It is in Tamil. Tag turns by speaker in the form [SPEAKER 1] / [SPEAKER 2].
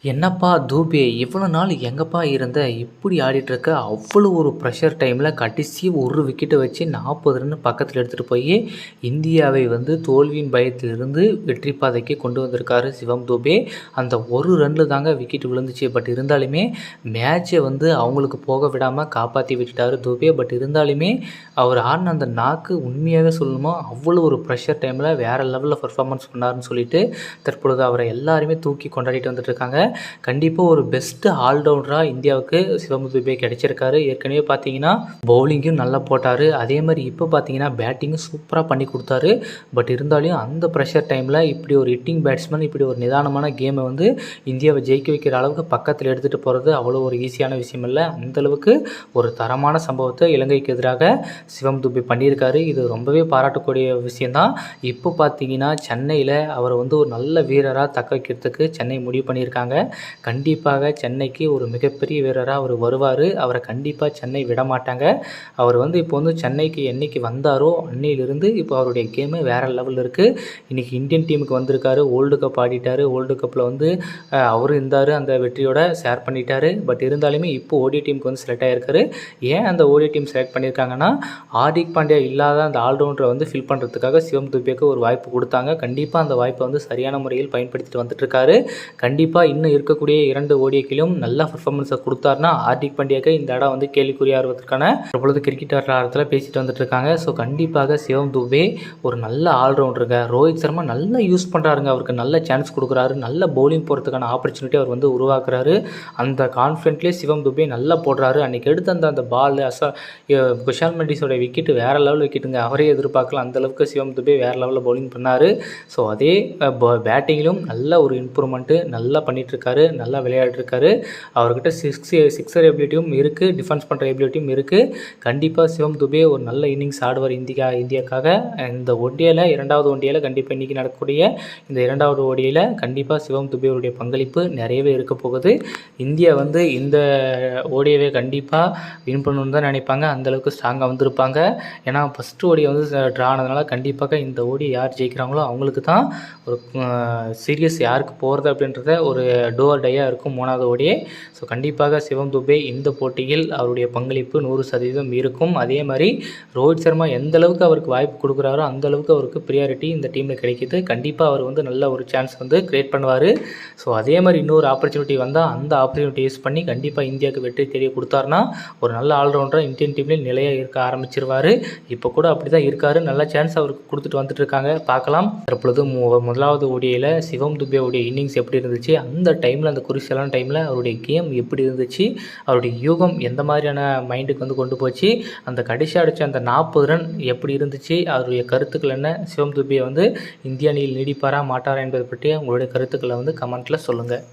[SPEAKER 1] என்னப்பா தூபே இவ்வளோ நாள் எங்கப்பா இருந்த இப்படி ஆடிட்டுருக்க அவ்வளோ ஒரு ப்ரெஷர் டைமில் கடைசி ஒரு விக்கெட்டை வச்சு 40 ரன் பக்கத்தில் எடுத்துகிட்டு போய் இந்தியாவை வந்து தோல்வியின் பயத்திலிருந்து வெற்றி பாதைக்கு கொண்டு வந்திருக்காரு சிவம் தூபே. அந்த ஒரு ரன்னில் தாங்க விக்கெட் விழுந்துச்சு. பட் இருந்தாலுமே மேட்சை வந்து அவங்களுக்கு போக விடாமல் காப்பாற்றி விட்டுட்டார் தூபே. பட் இருந்தாலுமே அவர் ஆடின அந்த நாக்கு உண்மையாகவே சொல்லணுமோ அவ்வளோ ஒரு ப்ரெஷர் டைமில் வேறு லெவலில் பர்ஃபார்மன்ஸ் பண்ணாருன்னு சொல்லிட்டு தற்பொழுது அவரை எல்லாருமே தூக்கி கொண்டாடிட்டு வந்துட்டுருக்காங்க. கண்டிப்பாக ஒரு பெஸ்ட்டு ஆல்ரவுண்டராக இந்தியாவுக்கு சிவம் தூபே கிடைச்சிருக்காரு. ஏற்கனவே பார்த்தீங்கன்னா பவுலிங்கும் நல்லா போட்டார். அதே மாதிரி இப்போ பார்த்தீங்கன்னா பேட்டிங்கும் சூப்பராக பண்ணி கொடுத்தாரு. பட் இருந்தாலும் அந்த ப்ரெஷர் டைமில் இப்படி ஒரு ஹிட்டிங் பேட்ஸ்மேன் இப்படி ஒரு நிதானமான கேமை வந்து இந்தியாவை ஜெயிக்க வைக்கிற அளவுக்கு பக்கத்தில் எடுத்துகிட்டு போகிறது அவ்வளோ ஒரு ஈஸியான விஷயம் இல்லை. அந்தளவுக்கு ஒரு தரமான சம்பவத்தை இலங்கைக்கு எதிராக சிவம் தூபே பண்ணியிருக்காரு. இது ரொம்பவே பாராட்டக்கூடிய விஷயந்தான். இப்போ பார்த்தீங்கன்னா சென்னையில் அவர் வந்து ஒரு நல்ல வீரராக தக்க வைக்கிறதுக்கு சென்னை முடிவு பண்ணியிருக்காங்க. கண்டிப்பாக சென்னைக்கு ஒரு மிகப்பெரிய வீரராக அவர் வருவார். அவரை கண்டிப்பாக சென்னை விடமாட்டாங்க. அவர் வந்து இப்போ வந்து சென்னைக்கு என்றைக்கு வந்தாரோ அன்னையிலிருந்து இப்போ அவருடைய கேமு வேறு லெவலில் இருக்குது. இன்றைக்கி இந்தியன் டீமுக்கு வந்திருக்காரு. World cup ஆடிட்டார். வேர்ல்டு கப்பில் வந்து அவரும் இருந்தார். அந்த வெற்றியோட ஷேர் பண்ணிட்டார். பட் இருந்தாலுமே இப்போ ஓடி டீமுக்கு வந்து செலக்ட் ஆகிருக்காரு. ஏன் அந்த ஓடி டீம் செலக்ட் பண்ணியிருக்காங்கன்னா ஹார்திக் பாண்டியா இல்லாத அந்த ஆல்ரவுண்டரை வந்து ஃபில் பண்ணுறதுக்காக சிவம் தூபேக்கு ஒரு வாய்ப்பு கொடுத்தாங்க. கண்டிப்பாக அந்த வாய்ப்பை வந்து சரியான முறையில் பயன்படுத்திட்டு வந்துட்டுருக்காரு. கண்டிப்பாக இன்னும் இருக்கக்கூடிய 2 ஓடிஐக்கிலும் நல்ல பர்ஃபார்மன்ஸை கொடுத்தாருன்னா ஹார்திக் பாண்டியாக்கு இந்த இடம் வந்து கேள்விக்குறியாகிறதுக்கான பொழுது கிரிக்கெட் வட்டாரத்தில் பேசிட்டு வந்துட்டு இருக்காங்க. ஸோ கண்டிப்பாக சிவம் தூபே ஒரு நல்ல ஆல்ரவுண்டருங்க. ரோஹித் சர்மா நல்லா யூஸ் பண்ணுறாருங்க. அவருக்கு நல்ல சான்ஸ் கொடுக்குறாரு. நல்ல பவுலிங் போகிறதுக்கான ஆப்பர்ச்சுனிட்டி அவர் வந்து உருவாக்குறாரு. அந்த கான்ஃபிடென்ட்லேயே சிவம் தூபே நல்லா போடுறாரு. அன்றைக்கி எடுத்த அந்த பால் குஷால் மெண்டிஸோட விக்கெட்டு வேறு லெவல் விக்கெட்டுங்க. அவரே எதிர்பார்க்கலாம். அந்தளவுக்கு சிவம் தூபே வேறு லெவலில் பவுலிங் பண்ணார். ஸோ அதே பேட்டிங்கிலும் நல்ல ஒரு இம்ப்ரூவ்மெண்ட்டு நல்லா பண்ணிகிட்ருக்காரு. நல்லா விளையாடிருக்காரு. அவர்கிட்ட சிக்ஸர் எபிலிட்டியும் இருக்குது. டிஃபென்ஸ் பண்ணுற எபிலிட்டியும் இருக்குது. கண்டிப்பாக சிவம் தூபே ஒரு நல்ல இன்னிங்ஸ் ஆடுவார் இந்தியாவுக்காக. இந்த ஒன்டியில் 2வது ஒன்டியில் கண்டிப்பாக இன்றைக்கி நடக்கக்கூடிய இந்த 2வது ஓடியில் கண்டிப்பாக சிவம் தூபேவுடைய பங்களிப்பு நிறையவே இருக்க போகுது. இந்தியா வந்து இந்த ஓடியவே கண்டிப்பாக வின் பண்ணணுன்னு தான் நினைப்பாங்க. அந்தளவுக்கு ஸ்ட்ராங்காக வந்திருப்பாங்க. ஏன்னா ஃபஸ்ட்டு ஓடியை வந்து ட்ரா ஆனதுனால கண்டிப்பாக இந்த ஓடி யார் ஜெயிக்கிறாங்களோ அவங்களுக்கு தான் ஒரு சீரியஸ் யாருக்கு போகிறது அப்படின்றத ஒரு டோ ஆர் டையாக இருக்கும் 3வது ஓடியே. ஸோ கண்டிப்பாக சிவம் தூபே இந்த போட்டியில் அவருடைய பங்களிப்பு 100% இருக்கும். அதே மாதிரி ரோஹித் சர்மா எந்த அளவுக்கு அவருக்கு வாய்ப்பு கொடுக்குறாரோ அந்தளவுக்கு அவருக்கு ப்ரியாரிட்டி இந்த டீமில் கிடைக்கிது. கண்டிப்பாக அவர் வந்து நல்ல ஒரு சான்ஸ் வந்து க்ரியேட் பண்ணுவார். ஸோ அதே மாதிரி இன்னொரு ஆப்பர்ச்சுனிட்டி வந்தால் அந்த ஆப்பர்ச்சுனிட்டி யூஸ் பண்ணி கண்டிப்பாக இந்தியாவுக்கு வெற்றி தெரிய கொடுத்தாருன்னா ஒரு நல்ல ஆல்ரவுண்டராக இந்தியன் டீம்லேயே நிலையாக இருக்க ஆரம்பிச்சிருவார். இப்போ கூட அப்படி தான் இருக்கார். நல்ல சான்ஸ் அவருக்கு கொடுத்துட்டு வந்துட்டு இருக்காங்க. பார்க்கலாம். தற்பொழுது 1வது ஓடியில் சிவம் தூபேவுடைய இன்னிங்ஸ் எப்படி இருந்துச்சு, அந்த டைமில் அந்த குருசியலான டைமில் அவருடைய கேம் எப்படி இருந்துச்சு, அவருடைய யூகம் எந்த மாதிரியான மைண்டுக்கு வந்து கொண்டு போச்சு, அந்த கடைசி அடித்த அந்த 40 ரன் எப்படி இருந்துச்சு, அவருடைய கருத்துக்கள் என்ன, சிவம் தூபே வந்து இந்திய அணியில் நீடிப்பாரா மாட்டாரா என்பதை பற்றி உங்களுடைய கருத்துக்களை வந்து கமெண்ட்டில் சொல்லுங்கள்.